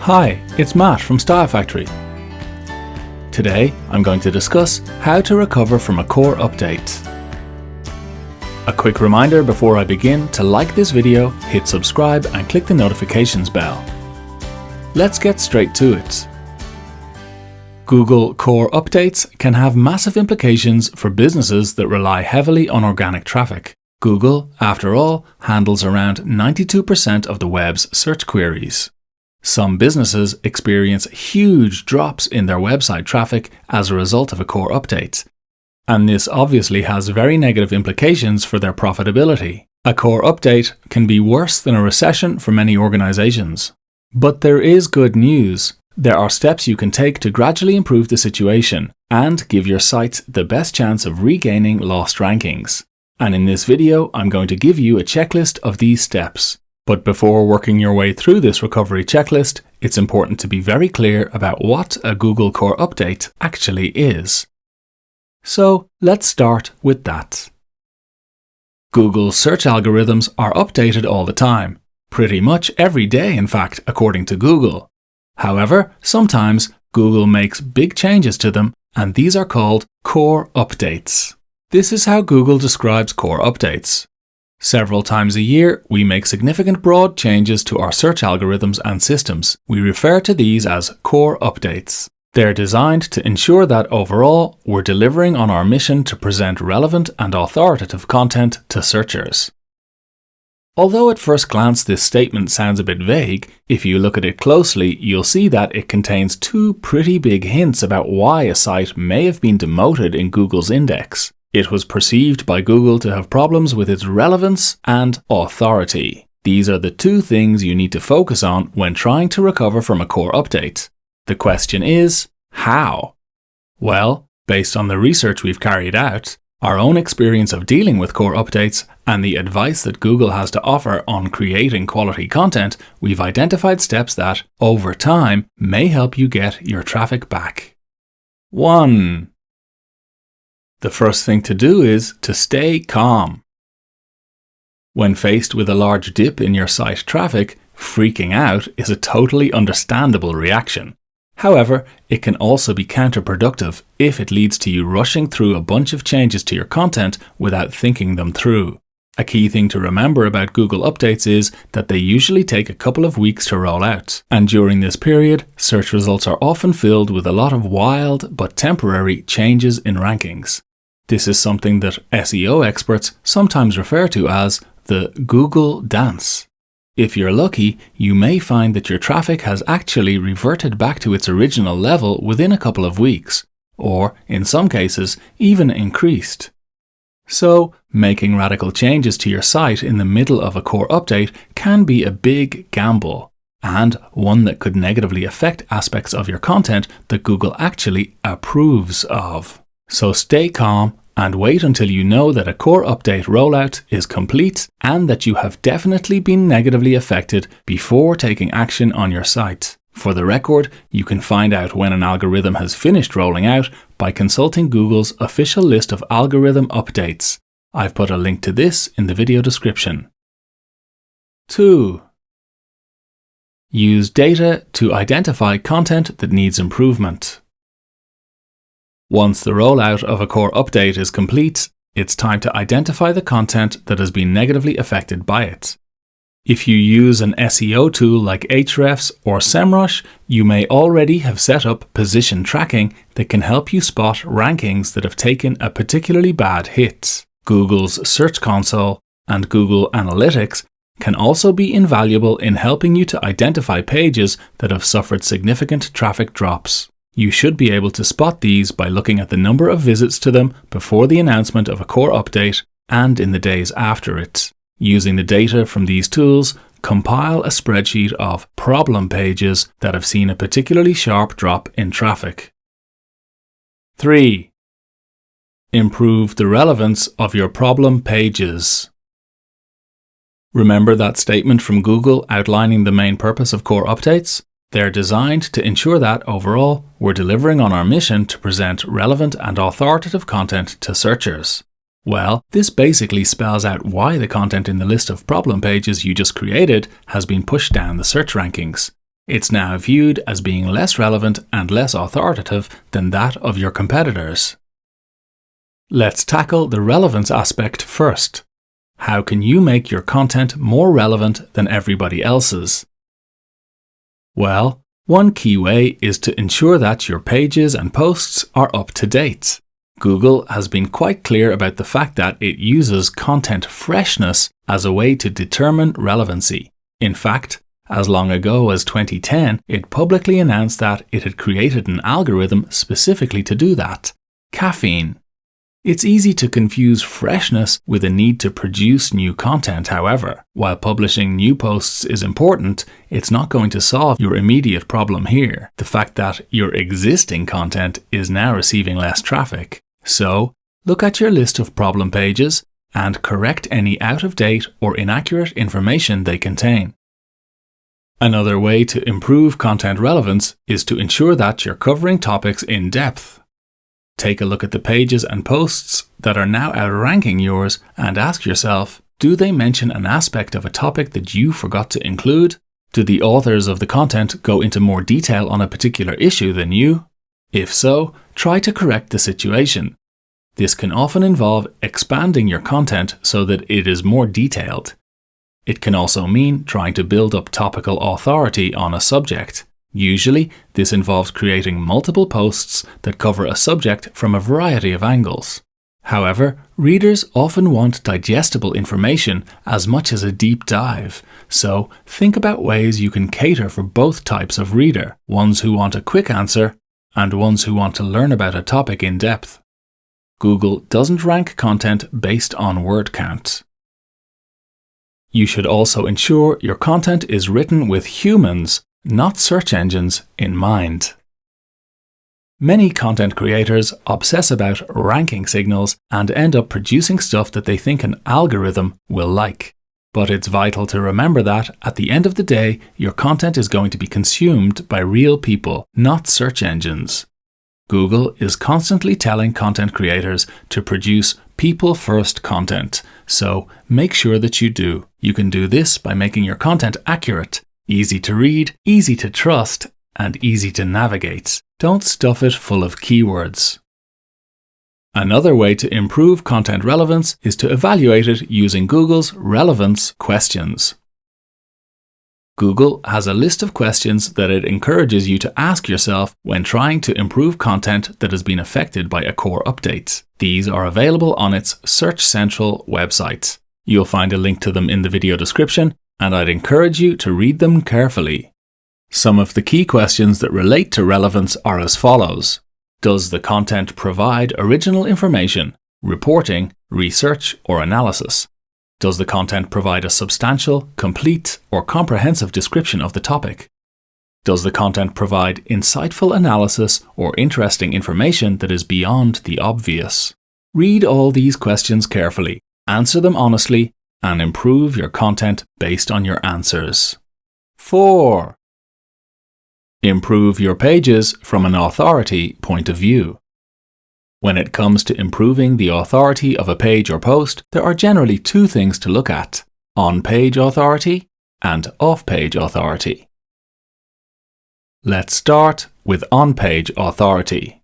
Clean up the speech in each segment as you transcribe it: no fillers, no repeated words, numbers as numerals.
Hi, it's Matt from Style Factory. Today, I'm going to discuss how to recover from a core update. A quick reminder before I begin to like this video, hit subscribe and click the notifications bell. Let's get straight to it. Google core updates can have massive implications for businesses that rely heavily on organic traffic. Google, after all, handles around 92% of the web's search queries. Some businesses experience huge drops in their website traffic as a result of a core update. And this obviously has very negative implications for their profitability. A core update can be worse than a recession for many organizations. But there is good news. There are steps you can take to gradually improve the situation and give your site the best chance of regaining lost rankings. And in this video, I'm going to give you a checklist of these steps. But before working your way through this recovery checklist, it's important to be very clear about what a Google core update actually is. So let's start with that. Google's search algorithms are updated all the time. Pretty much every day, in fact, according to Google. However, sometimes Google makes big changes to them, and these are called core updates. This is how Google describes core updates. Several times a year, we make significant broad changes to our search algorithms and systems. We refer to these as core updates. They're designed to ensure that overall, we're delivering on our mission to present relevant and authoritative content to searchers. Although at first glance this statement sounds a bit vague, if you look at it closely, you'll see that it contains two pretty big hints about why a site may have been demoted in Google's index. It was perceived by Google to have problems with its relevance and authority. These are the two things you need to focus on when trying to recover from a core update. The question is, how? Well, based on the research we've carried out, our own experience of dealing with core updates, and the advice that Google has to offer on creating quality content, we've identified steps that, over time, may help you get your traffic back. 1. The first thing to do is to stay calm. When faced with a large dip in your site traffic, freaking out is a totally understandable reaction. However, it can also be counterproductive if it leads to you rushing through a bunch of changes to your content without thinking them through. A key thing to remember about Google updates is that they usually take a couple of weeks to roll out, and during this period, search results are often filled with a lot of wild but temporary changes in rankings. This is something that SEO experts sometimes refer to as the Google dance. If you're lucky, you may find that your traffic has actually reverted back to its original level within a couple of weeks, or, in some cases, even increased. So, making radical changes to your site in the middle of a core update can be a big gamble, and one that could negatively affect aspects of your content that Google actually approves of. So stay calm and wait until you know that a core update rollout is complete and that you have definitely been negatively affected before taking action on your site. For the record, you can find out when an algorithm has finished rolling out by consulting Google's official list of algorithm updates. I've put a link to this in the video description. 2. Use data to identify content that needs improvement. Once the rollout of a core update is complete, it's time to identify the content that has been negatively affected by it. If you use an SEO tool like Ahrefs or SEMrush, you may already have set up position tracking that can help you spot rankings that have taken a particularly bad hit. Google's Search Console and Google Analytics can also be invaluable in helping you to identify pages that have suffered significant traffic drops. You should be able to spot these by looking at the number of visits to them before the announcement of a core update and in the days after it. Using the data from these tools, compile a spreadsheet of problem pages that have seen a particularly sharp drop in traffic. 3. Improve the relevance of your problem pages. Remember that statement from Google outlining the main purpose of core updates? They're designed to ensure that, overall, we're delivering on our mission to present relevant and authoritative content to searchers. Well, this basically spells out why the content in the list of problem pages you just created has been pushed down the search rankings. It's now viewed as being less relevant and less authoritative than that of your competitors. Let's tackle the relevance aspect first. How can you make your content more relevant than everybody else's? Well, one key way is to ensure that your pages and posts are up to date. Google has been quite clear about the fact that it uses content freshness as a way to determine relevancy. In fact, as long ago as 2010, it publicly announced that it had created an algorithm specifically to do that: caffeine. It's easy to confuse freshness with a need to produce new content, however. While publishing new posts is important, it's not going to solve your immediate problem here, the fact that your existing content is now receiving less traffic. So, look at your list of problem pages and correct any out-of-date or inaccurate information they contain. Another way to improve content relevance is to ensure that you're covering topics in depth. Take a look at the pages and posts that are now outranking yours and ask yourself, do they mention an aspect of a topic that you forgot to include? Do the authors of the content go into more detail on a particular issue than you? If so, try to correct the situation. This can often involve expanding your content so that it is more detailed. It can also mean trying to build up topical authority on a subject. Usually, this involves creating multiple posts that cover a subject from a variety of angles. However, readers often want digestible information as much as a deep dive, so think about ways you can cater for both types of reader, ones who want a quick answer and ones who want to learn about a topic in depth. Google doesn't rank content based on word count. You should also ensure your content is written with humans, not search engines, in mind. Many content creators obsess about ranking signals and end up producing stuff that they think an algorithm will like. But it's vital to remember that, at the end of the day, your content is going to be consumed by real people, not search engines. Google is constantly telling content creators to produce people-first content, so make sure that you do. You can do this by making your content accurate, easy to read, easy to trust, and easy to navigate. Don't stuff it full of keywords. Another way to improve content relevance is to evaluate it using Google's Relevance questions. Google has a list of questions that it encourages you to ask yourself when trying to improve content that has been affected by a core update. These are available on its Search Central website. You'll find a link to them in the video description, and I'd encourage you to read them carefully. Some of the key questions that relate to relevance are as follows. Does the content provide original information, reporting, research, or analysis? Does the content provide a substantial, complete, or comprehensive description of the topic? Does the content provide insightful analysis or interesting information that is beyond the obvious? Read all these questions carefully, answer them honestly, and improve your content based on your answers. 4. Improve your pages from an authority point of view. When it comes to improving the authority of a page or post, there are generally two things to look at: on-page authority and off-page authority. Let's start with on-page authority.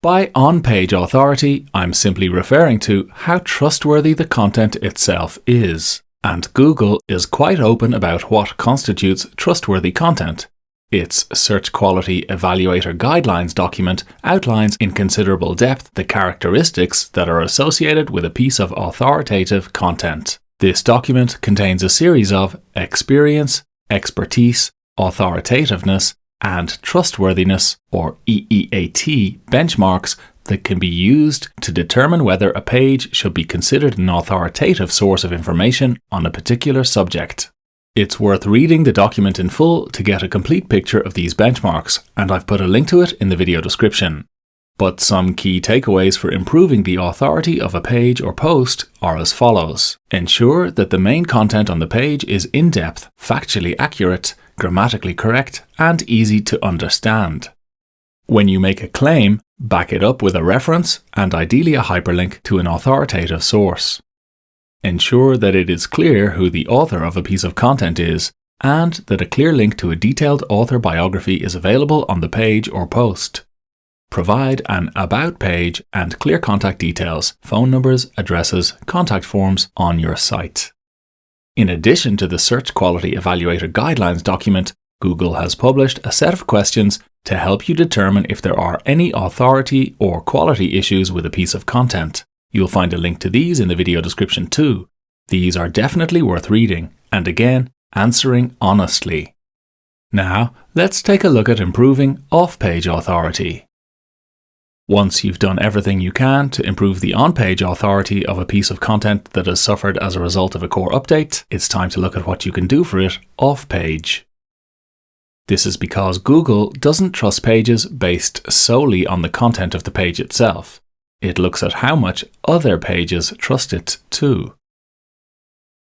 By on-page authority, I'm simply referring to how trustworthy the content itself is, and Google is quite open about what constitutes trustworthy content. Its Search Quality Evaluator Guidelines document outlines in considerable depth the characteristics that are associated with a piece of authoritative content. This document contains a series of experience, expertise, authoritativeness, and trustworthiness, or EEAT, benchmarks that can be used to determine whether a page should be considered an authoritative source of information on a particular subject. It's worth reading the document in full to get a complete picture of these benchmarks, and I've put a link to it in the video description. But some key takeaways for improving the authority of a page or post are as follows. Ensure that the main content on the page is in-depth, factually accurate, grammatically correct, and easy to understand. When you make a claim, back it up with a reference and ideally a hyperlink to an authoritative source. Ensure that it is clear who the author of a piece of content is, and that a clear link to a detailed author biography is available on the page or post. Provide an About page and clear contact details, phone numbers, addresses, contact forms on your site. In addition to the Search Quality Evaluator Guidelines document, Google has published a set of questions to help you determine if there are any authority or quality issues with a piece of content. You'll find a link to these in the video description too. These are definitely worth reading, and again, answering honestly. Now, let's take a look at improving off-page authority. Once you've done everything you can to improve the on-page authority of a piece of content that has suffered as a result of a core update, it's time to look at what you can do for it off-page. This is because Google doesn't trust pages based solely on the content of the page itself. It looks at how much other pages trust it too.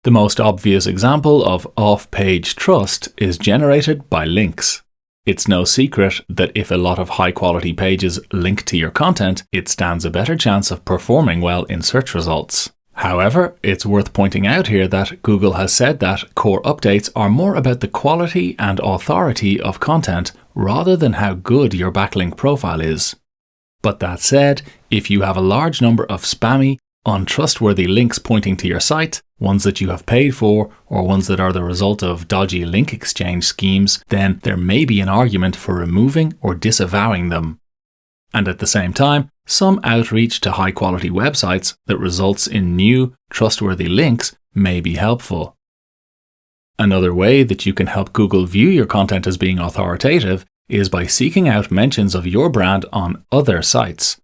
The most obvious example of off-page trust is generated by links. It's no secret that if a lot of high-quality pages link to your content, it stands a better chance of performing well in search results. However, it's worth pointing out here that Google has said that core updates are more about the quality and authority of content rather than how good your backlink profile is. But that said, if you have a large number of spammy, untrustworthy links pointing to your site, ones that you have paid for, or ones that are the result of dodgy link exchange schemes, then there may be an argument for removing or disavowing them. And at the same time, some outreach to high-quality websites that results in new, trustworthy links may be helpful. Another way that you can help Google view your content as being authoritative is by seeking out mentions of your brand on other sites.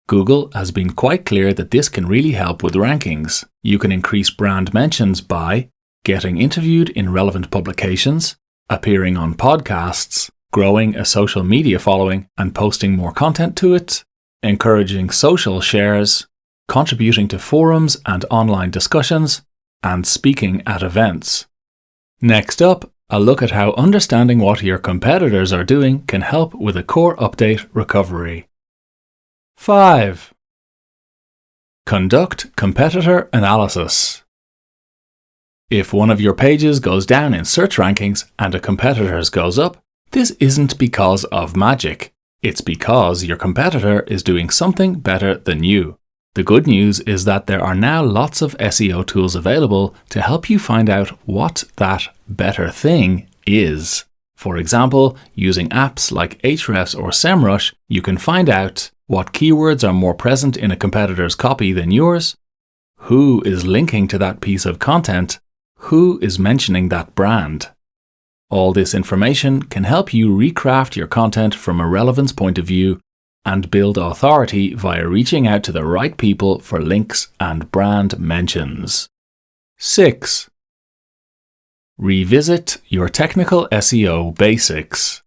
Google has been quite clear that this can really help with rankings. You can increase brand mentions by getting interviewed in relevant publications, appearing on podcasts, growing a social media following and posting more content to it, encouraging social shares, contributing to forums and online discussions, and speaking at events. Next up, a look at how understanding what your competitors are doing can help with a core update recovery. 5. Conduct competitor analysis. If one of your pages goes down in search rankings and a competitor's goes up, this isn't because of magic. It's because your competitor is doing something better than you. The good news is that there are now lots of SEO tools available to help you find out what that better thing is. For example, using apps like Ahrefs or SEMrush, you can find out what keywords are more present in a competitor's copy than yours, who is linking to that piece of content, who is mentioning that brand. All this information can help you recraft your content from a relevance point of view and build authority via reaching out to the right people for links and brand mentions. 6. Revisit your technical SEO basics.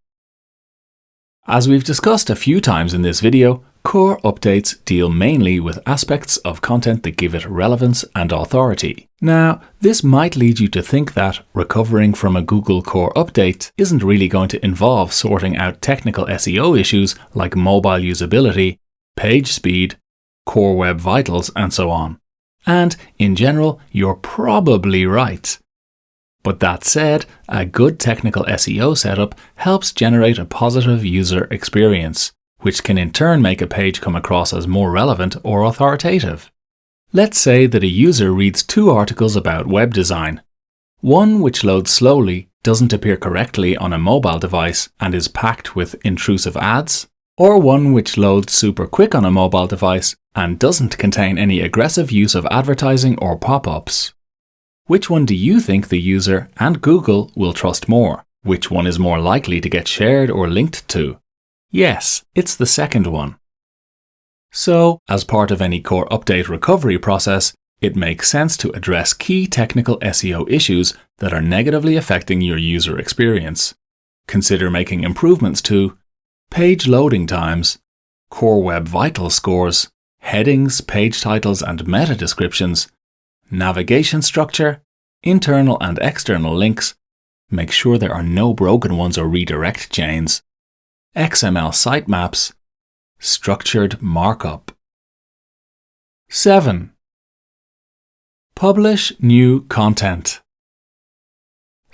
As we've discussed a few times in this video, core updates deal mainly with aspects of content that give it relevance and authority. Now, this might lead you to think that recovering from a Google core update isn't really going to involve sorting out technical SEO issues like mobile usability, page speed, core web vitals, and so on. And in general, you're probably right. But that said, a good technical SEO setup helps generate a positive user experience, which can in turn make a page come across as more relevant or authoritative. Let's say that a user reads 2 articles about web design. One which loads slowly, doesn't appear correctly on a mobile device and is packed with intrusive ads, or one which loads super quick on a mobile device and doesn't contain any aggressive use of advertising or pop-ups. Which one do you think the user and Google will trust more? Which one is more likely to get shared or linked to? Yes, it's the second one. So, as part of any core update recovery process, it makes sense to address key technical SEO issues that are negatively affecting your user experience. Consider making improvements to page loading times, core web vital scores, headings, page titles and meta descriptions, navigation structure, internal and external links, make sure there are no broken ones or redirect chains, XML sitemaps, structured markup. 7. Publish new content.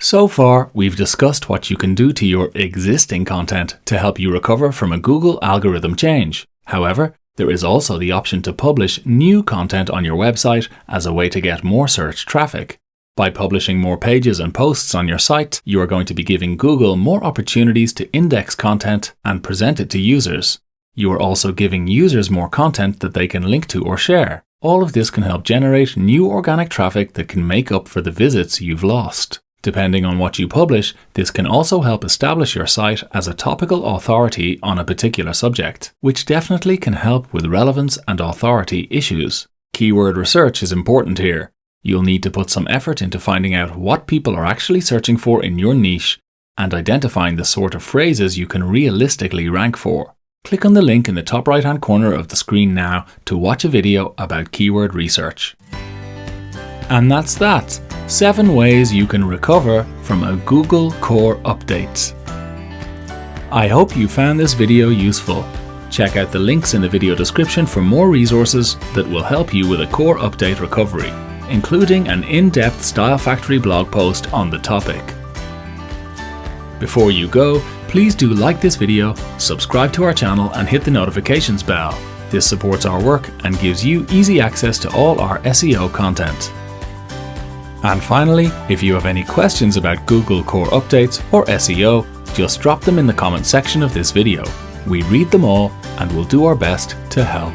So far, we've discussed what you can do to your existing content to help you recover from a Google algorithm change. However, there is also the option to publish new content on your website as a way to get more search traffic. By publishing more pages and posts on your site, you are going to be giving Google more opportunities to index content and present it to users. You are also giving users more content that they can link to or share. All of this can help generate new organic traffic that can make up for the visits you've lost. Depending on what you publish, this can also help establish your site as a topical authority on a particular subject, which definitely can help with relevance and authority issues. Keyword research is important here. You'll need to put some effort into finding out what people are actually searching for in your niche and identifying the sort of phrases you can realistically rank for. Click on the link in the top right-hand corner of the screen now to watch a video about keyword research. And that's that. 7 ways you can recover from a Google Core update. I hope you found this video useful. Check out the links in the video description for more resources that will help you with a Core update recovery, including an in-depth Style Factory blog post on the topic. Before you go, please do like this video, subscribe to our channel and hit the notifications bell. This supports our work and gives you easy access to all our SEO content. And finally, if you have any questions about Google Core updates or SEO, just drop them in the comment section of this video. We read them all and will do our best to help.